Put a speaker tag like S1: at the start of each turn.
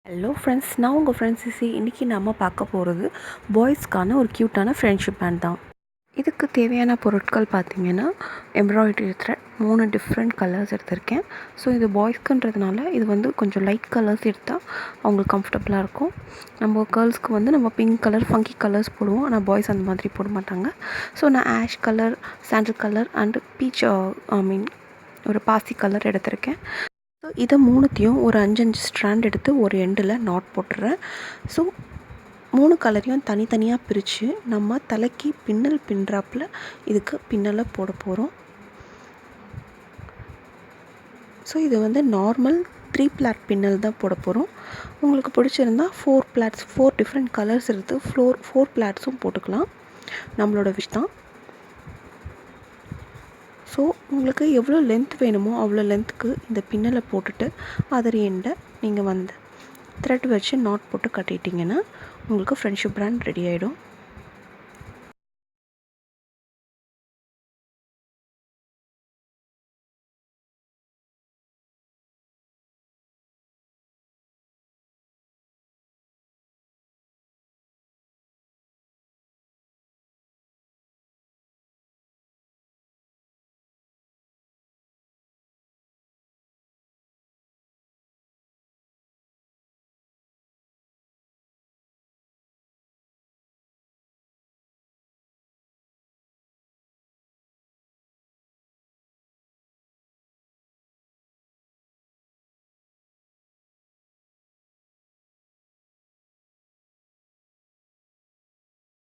S1: Hello friends, நான் உங்கள் friends CC. இன்றைக்கி நம்ம பார்க்க போகிறது பாய்ஸ்க்கான ஒரு க்யூட்டான ஃப்ரெண்ட்ஷிப் பேண்ட் தான். இதுக்கு தேவையான பொருட்கள் பார்த்திங்கன்னா, எம்ப்ராய்டரி த்ரெட் 3 டிஃப்ரெண்ட் கலர்ஸ் எடுத்திருக்கேன். ஸோ இது பாய்ஸ்க்குன்றதுனால இது வந்து கொஞ்சம் லைட் கலர்ஸ் எடுத்தால் அவங்களுக்கு கம்ஃபர்டபுளாக இருக்கும். நம்ம கேர்ள்ஸ்க்கு வந்து நம்ம பிங்க் கலர் ஃபங்கி கலர்ஸ் போடுவோம், ஆனால் பாய்ஸ் அந்த மாதிரி போட மாட்டாங்க. ஸோ நான் ash colour, sandal colour and beach ஒரு பாசி கலர் எடுத்திருக்கேன். ஸோ இதை மூணுத்தையும் ஒரு 5 ஸ்ட்ராண்ட் எடுத்து ஒரு எண்டில் நாட் போட்டுறேன். ஸோ 3 கலரையும் தனித்தனியாக பிரித்து நம்ம தலைக்கு பின்னல் பின்னுறாப்பில் இதுக்கு பின்னலை போட போகிறோம். ஸோ இது வந்து நார்மல் 3 பிளாட் பின்னல் தான் போட போகிறோம். உங்களுக்கு பிடிச்சிருந்தால் 4 டிஃப்ரெண்ட் கலர்ஸ் எடுத்து 4 பிளாட்ஸும் போட்டுக்கலாம். நம்மளோட விஷ் தான். ஸோ உங்களுக்கு எவ்வளோ லென்த் வேணுமோ அவ்வளோ லென்த்துக்கு இந்த பின்னலை போட்டுட்டு அதர் எண்டை நீங்கள் வந்து த்ரெட் வச்சு நாட் போட்டு கட்டிட்டிங்கன்னா உங்களுக்கு ஃப்ரெண்ட்ஷிப் பேண்ட் ரெடி ஆகிடும்.